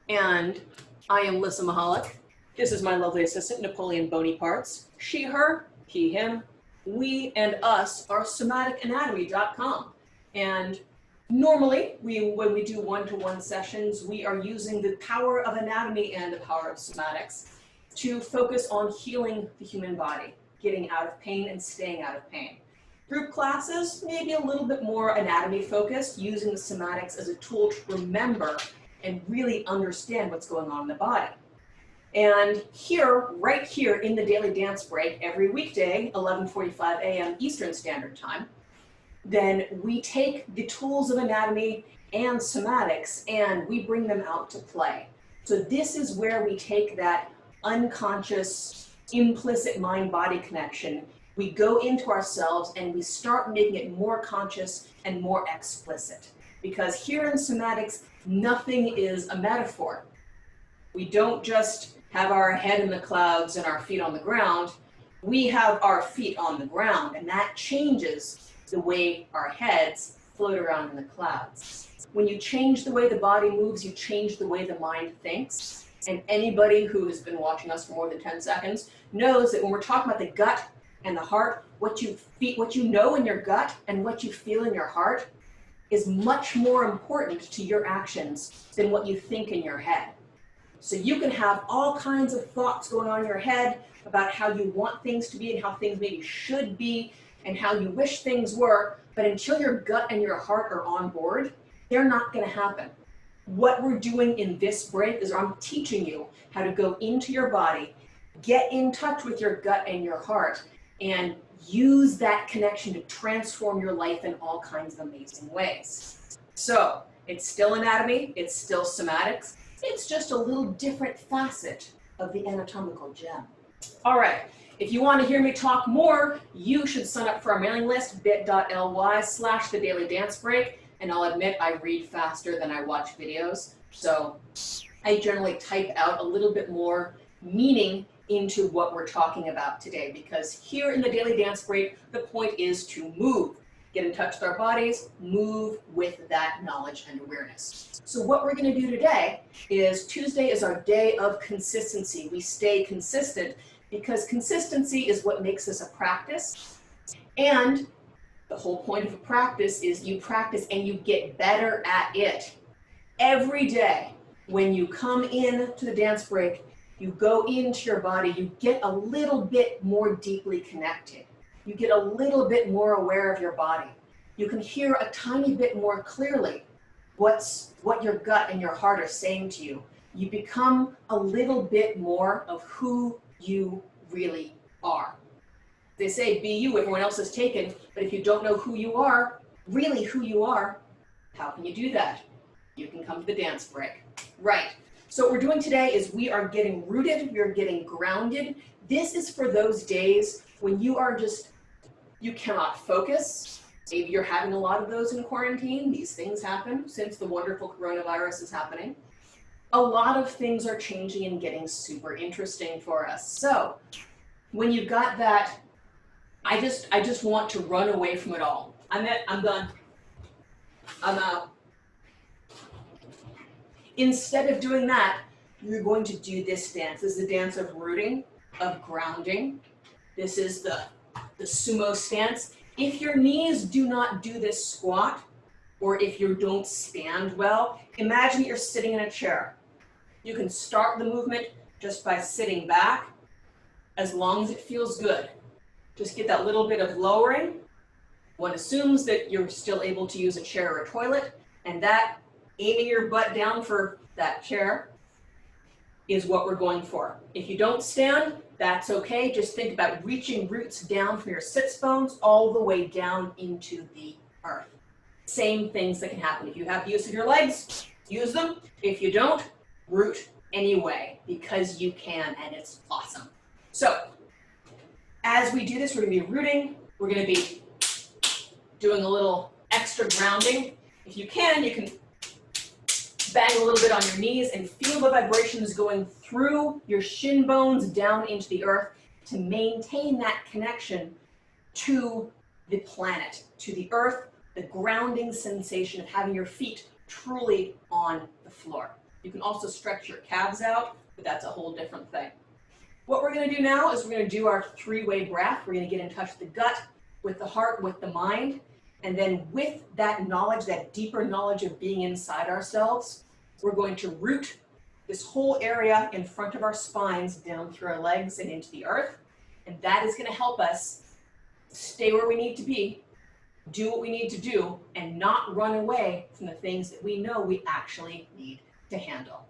And I am Lissa Mahalik. This is my lovely assistant, Napoleon Boniparts. She, her, he, him, we, and us are somaticanatomy.com. And normally, when we do one-to-one sessions, we are using the power of anatomy and the power of somatics to focus on healing the human body, getting out of pain and staying out of pain. Group classes, maybe a little bit more anatomy focused, using the somatics as a tool to remember and really understand what's going on in the body. And here, right here in the daily dance break, every weekday, 11:45 a.m. Eastern Standard Time, then we take the tools of anatomy and somatics and we bring them out to play. So this is where we take that unconscious, implicit mind-body connection, we go into ourselves and we start making it more conscious and more explicit. Because here in somatics, nothing is a metaphor. We don't just have our head in the clouds and our feet on the ground. We have our feet on the ground, and that changes the way our heads float around in the clouds. When you change the way the body moves, you change the way the mind thinks. And anybody who has been watching us for more than 10 seconds knows that when we're talking about the gut and the heart, what you know in your gut and what you feel in your heart is much more important to your actions than what you think in your head. So you can have all kinds of thoughts going on in your head about how you want things to be and how things maybe should be and how you wish things were, but until your gut and your heart are on board, they're not going to happen. What we're doing in this break is I'm teaching you how to go into your body, get in touch with your gut and your heart, and use that connection to transform your life in all kinds of amazing ways. So it's still anatomy, it's still somatics, it's just a little different facet of the anatomical gem. All right, if you want to hear me talk more, you should sign up for our mailing list, bit.ly/thedailydancebreak. And I'll admit I read faster than I watch videos. So I generally type out a little bit more meaning into what we're talking about today, because here in the Daily Dance Break, the point is to move. Get in touch with our bodies, move with that knowledge and awareness. So what we're going to do today is Tuesday is our day of consistency. We stay consistent because consistency is what makes us a practice. And the whole point of a practice is you practice and you get better at it. Every day when you come in to the dance break, you go into your body, you get a little bit more deeply connected. You get a little bit more aware of your body. You can hear a tiny bit more clearly what your gut and your heart are saying to you. You become a little bit more of who you really are. They say be you, everyone else is taken, but if you don't know who you are, really who you are, how can you do that? You can come to the dance break. Right. So what we're doing today is we are getting rooted, we are getting grounded. This is for those days when you cannot focus. Maybe you're having a lot of those in quarantine. These things happen since the wonderful coronavirus is happening. A lot of things are changing and getting super interesting for us. So when you've got that, I just want to run away from it all. I'm done. I'm out. Instead of doing that, you're going to do this dance. This is the dance of rooting, of grounding. This is the sumo stance. If your knees do not do this squat, or if you don't stand well, imagine you're sitting in a chair. You can start the movement just by sitting back, as long as it feels good. Just get that little bit of lowering. One assumes that you're still able to use a chair or a toilet, and that aiming your butt down for that chair is what we're going for. If you don't stand, that's okay. Just think about reaching roots down from your sits bones all the way down into the earth. Same things that can happen. If you have use of your legs, use them. If you don't, root anyway, because you can, and it's awesome. So as we do this, we're going to be rooting. We're going to be doing a little extra grounding. If you can bang a little bit on your knees and feel the vibrations going through your shin bones down into the earth to maintain that connection to the planet, to the earth, the grounding sensation of having your feet truly on the floor. You can also stretch your calves out, but that's a whole different thing. What we're going to do now is we're going to do our three-way breath. We're going to get in touch with the gut, with the heart, with the mind. And then with that knowledge, that deeper knowledge of being inside ourselves, we're going to root this whole area in front of our spines down through our legs and into the earth. And that is going to help us stay where we need to be, do what we need to do, and not run away from the things that we know we actually need to handle.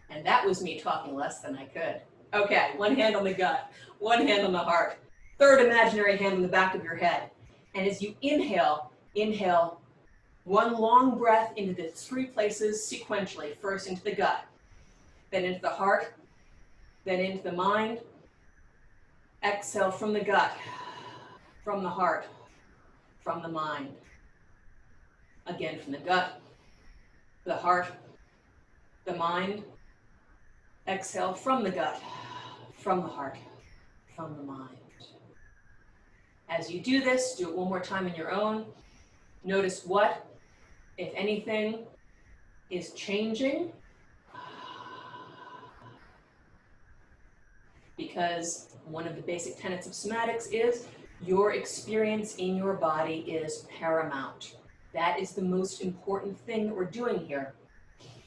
And that was me talking less than I could. Okay, one hand on the gut, one hand on the heart, third imaginary hand on the back of your head. And as you inhale, inhale one long breath into the three places sequentially. First into the gut, then into the heart, then into the mind. Exhale from the gut, from the heart, from the mind. Again from the gut, the heart, the mind. Exhale from the gut, from the heart, from the mind. As you do this, do it one more time in your own. Notice what, if anything, is changing. Because one of the basic tenets of somatics is your experience in your body is paramount. That is the most important thing that we're doing here.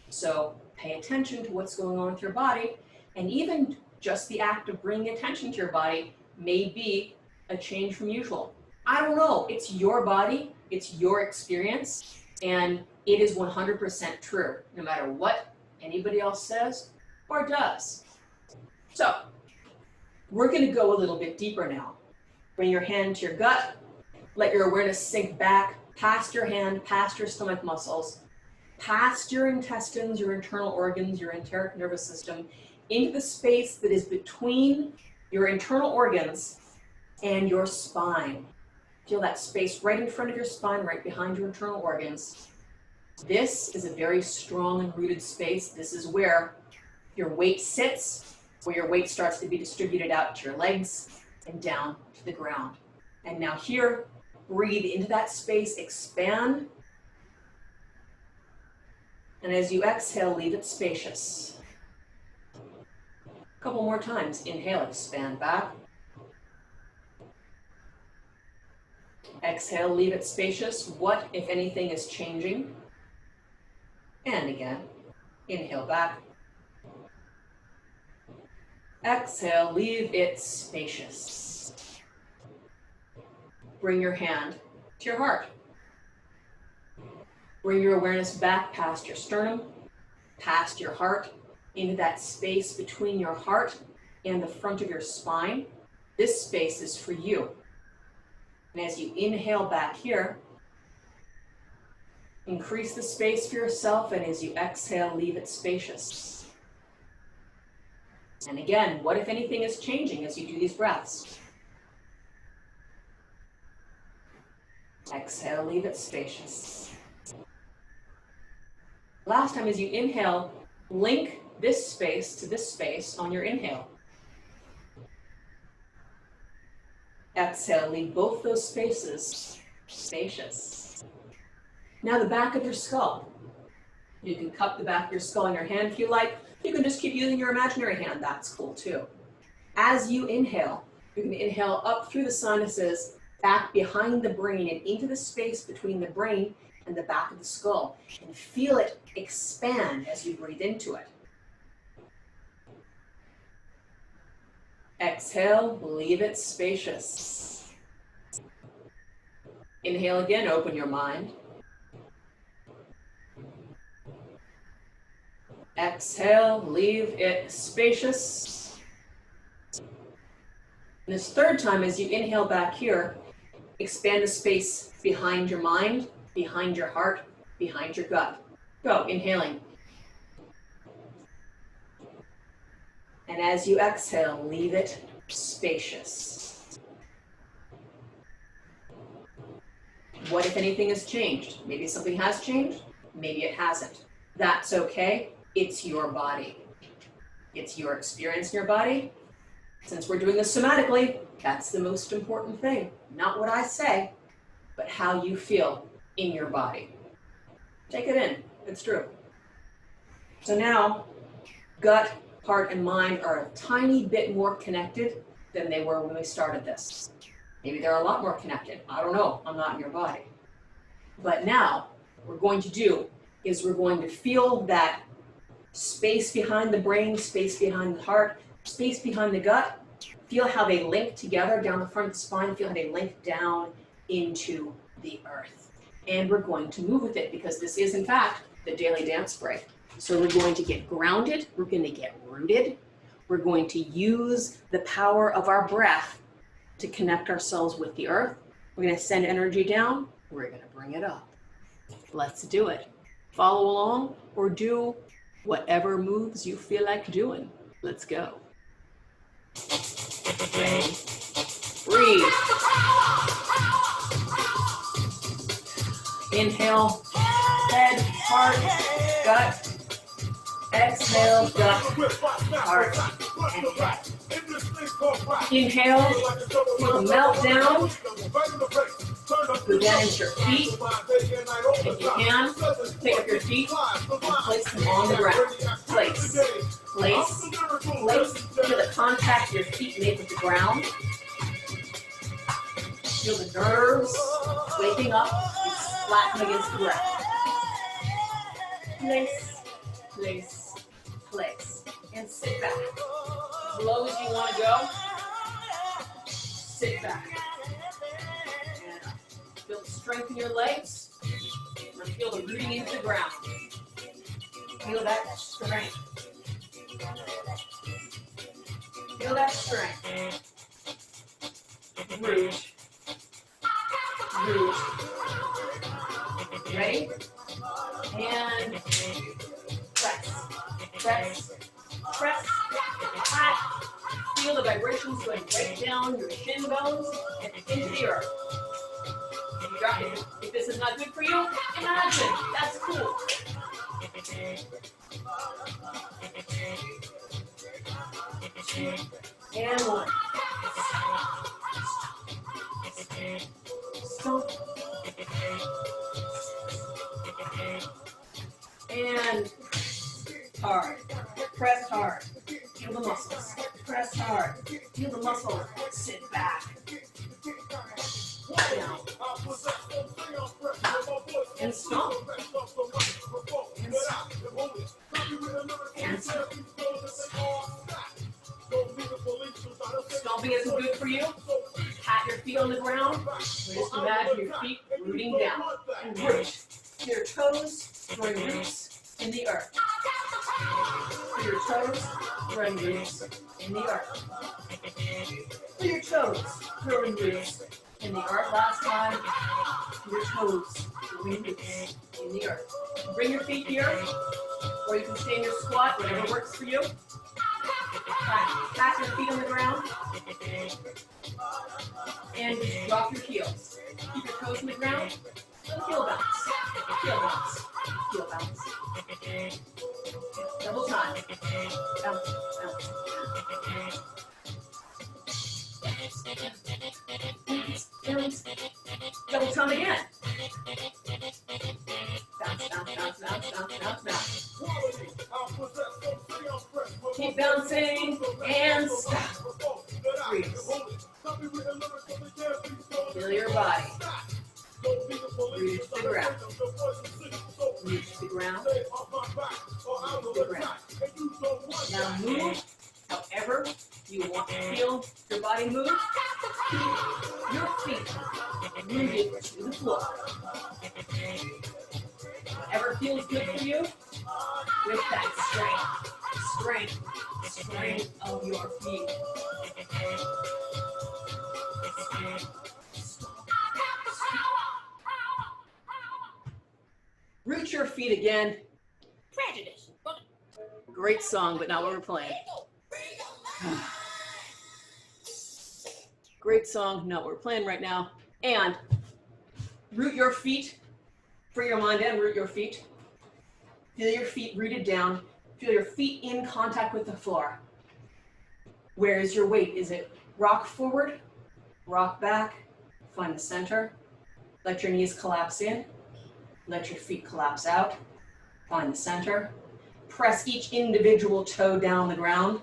So pay attention to what's going on with your body, and even just the act of bringing attention to your body may be a change from usual. I don't know, it's your body, it's your experience, and it is 100% true, no matter what anybody else says or does. So, we're going to go a little bit deeper now. Bring your hand to your gut, let your awareness sink back, past your hand, past your stomach muscles, past your intestines, your internal organs, your enteric nervous system, into the space that is between your internal organs and your spine. Feel that space right in front of your spine, right behind your internal organs. This is a very strong and rooted space. This is where your weight sits, where your weight starts to be distributed out to your legs and down to the ground. And now here, breathe into that space, expand. And as you exhale, leave it spacious. A couple more times. Inhale, expand back. Exhale, leave it spacious. What, if anything, is changing? And again, inhale back. Exhale, leave it spacious. Bring your hand to your heart. Bring your awareness back past your sternum, past your heart, into that space between your heart and the front of your spine. This space is for you. And as you inhale back here, increase the space for yourself, and as you exhale, leave it spacious. And again, what if anything is changing as you do these breaths? Exhale, leave it spacious. Last time, as you inhale, link this space to this space on your inhale. Exhale, leave both those spaces spacious. Now the back of your skull. You can cup the back of your skull in your hand if you like. You can just keep using your imaginary hand. That's cool too. As you inhale, you can inhale up through the sinuses, back behind the brain and into the space between the brain and the back of the skull. And feel it expand as you breathe into it. Exhale, leave it spacious. Inhale again, open your mind. Exhale, leave it spacious. And this third time, as you inhale back here, expand the space behind your mind, behind your heart, behind your gut. Go, inhaling. And as you exhale, leave it spacious. What, if anything, has changed? Maybe something has changed, maybe it hasn't. That's okay. It's your body. It's your experience in your body. Since we're doing this somatically, that's the most important thing. Not what I say, but how you feel in your body. Take it in. It's true. So now, gut, heart, and mind are a tiny bit more connected than they were when we started this. Maybe they're a lot more connected. I don't know. I'm not in your body. But now, what we're going to do is we're going to feel that space behind the brain, space behind the heart, space behind the gut. Feel how they link together down the front of the spine. Feel how they link down into the earth. And we're going to move with it because this is, in fact, the daily dance break. So we're going to get grounded. We're going to get rooted. We're going to use the power of our breath to connect ourselves with the earth. We're going to send energy down. We're going to bring it up. Let's do it. Follow along or do whatever moves you feel like doing. Let's go. Ready? Breathe. Inhale, head, heart, gut. Exhale, gut, heart, and head. Inhale, feel the melt down. Go down into your feet. If you can, pick up your feet and place them on the ground. Place, place, place. Feel the contact your feet make with the ground. Feel the nerves waking up and slapping against the ground. Place, place, place. And sit back. As low as you want to go, sit back. And feel the strength in your legs. And feel the rooting into the ground. Feel that strength. Feel that strength. Root. Root. Ready? And press. Press. Press. Pat. Feel the vibrations going right down your shin bones and into the earth. If this is not good for you, imagine. That's cool. And one. Stop. And hard. Press hard. Feel the muscles. Press hard. Feel the muscles. Sit back. Down. And stomp. And stomp. And stomp. Stomping isn't good for you. Pat your feet on the ground. Just imagine your feet rooting down. And root. Your toes growing roots in the earth. Feel your toes growing roots in the earth. Feel your toes growing roots in the earth. Last time. Your toes growing roots in the earth. Bring your feet here, or you can stay in your squat, whatever works for you. Tap your feet on the ground. And just drop your heels. Keep your toes on the ground. Heel bounce. Heel bounce. Heel bounce. Double time. Bounce, bounce, bounce. Bounce, bounce. Double time again. Bounce, bounce, bounce, bounce, bounce, bounce, bounce. Keep bouncing and stop. Freeze. Feel your body. Reach the ground. Reach the ground. Reach the ground. Now move however you want to feel your body move. Keep your feet rooted to the floor. Whatever feels good for you, with that strength of your feet. Root your feet again. Prejudice. Great song, but not what we're playing. Great song, not what we're playing right now. And root your feet. Free your mind and root your feet. Feel your feet rooted down. Feel your feet in contact with the floor. Where is your weight? Is it rock forward, rock back, find the center. Let your knees collapse in. Let your feet collapse out. Find the center. press each individual toe down the ground.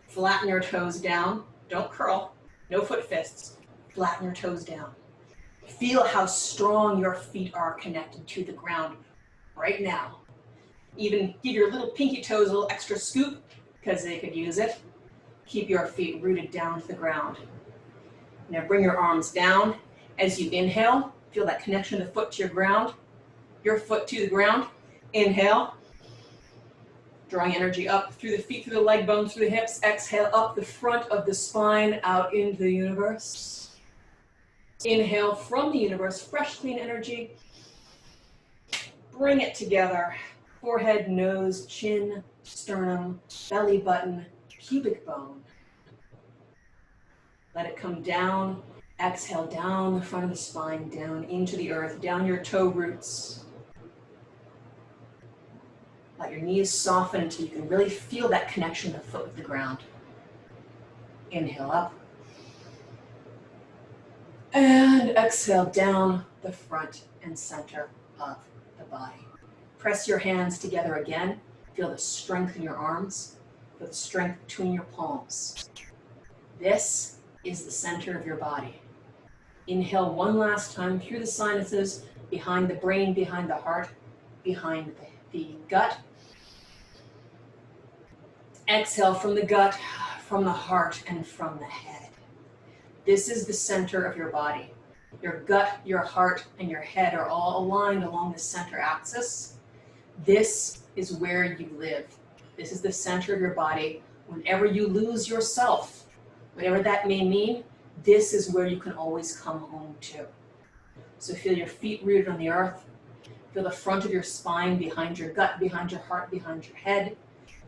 Flatten your toes down. Don't curl. No foot fists. Flatten your toes down. Feel how strong your feet are connected to the ground right now. Even give your little pinky toes a little extra scoop because they could use it. Keep your feet rooted down to the ground. Now bring your arms down. As you inhale, feel that connection of the foot to your ground, your foot to the ground. Inhale, drawing energy up through the feet, through the leg bones, through the hips. Exhale, up the front of the spine, out into the universe. Inhale from the universe, fresh, clean energy. Bring it together. Forehead, nose, chin, sternum, belly button, pubic bone. Let it come down. Exhale down the front of the spine, down into the earth, down your toe roots. Let your knees soften until you can really feel that connection of the foot with the ground. Inhale up. And exhale down the front and center of the body. Press your hands together again. Feel the strength in your arms. Feel the strength between your palms. This is the center of your body. Inhale one last time through the sinuses, behind the brain, behind the heart, behind the gut. Exhale from the gut, from the heart, and from the head. This is the center of your body. Your gut, your heart, and your head are all aligned along the center axis. This is where you live. This is the center of your body. Whenever you lose yourself, whatever that may mean, this is where you can always come home to. So feel your feet rooted on the earth. Feel the front of your spine behind your gut, behind your heart, behind your head.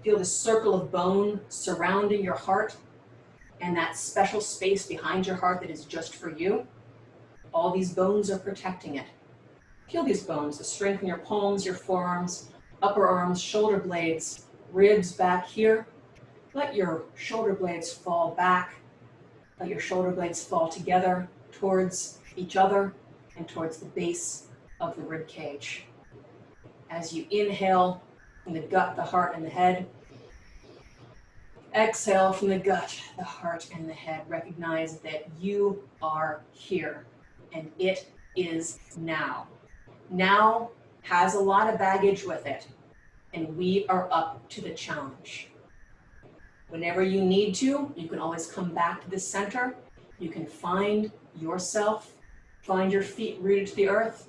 Feel the circle of bone surrounding your heart and that special space behind your heart that is just for you. All these bones are protecting it. Feel these bones, the strength in your palms, your forearms, upper arms, shoulder blades, ribs back here. Let your shoulder blades fall back. Let your shoulder blades fall together towards each other and towards the base of the rib cage. As you inhale from the gut, the heart, and the head, exhale from the gut, the heart, and the head. Recognize that you are here, and it is now. Now has a lot of baggage with it, and we are up to the challenge. Whenever you need to, you can always come back to the center. You can find yourself, find your feet rooted to the earth,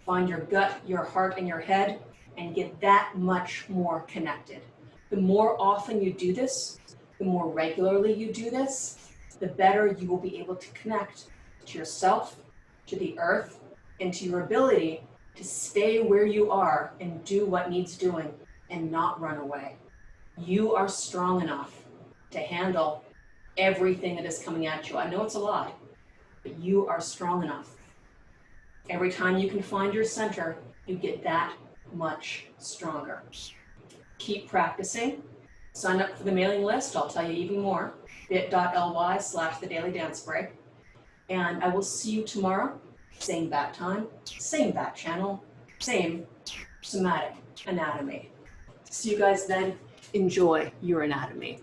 find your gut, your heart, and your head, and get that much more connected. The more often you do this, the more regularly you do this, the better you will be able to connect to yourself, to the earth, and to your ability to stay where you are and do what needs doing and not run away. You are strong enough to handle everything that is coming at you. I know it's a lot, but you are strong enough. Every time you can find your center, you get that much stronger. Keep practicing. Sign up for the mailing list. I'll tell you even more. bit.ly/thedailydancebreak. And I will see you tomorrow. Same bat time, same bat channel, same somatic anatomy. See you guys then. Enjoy your anatomy.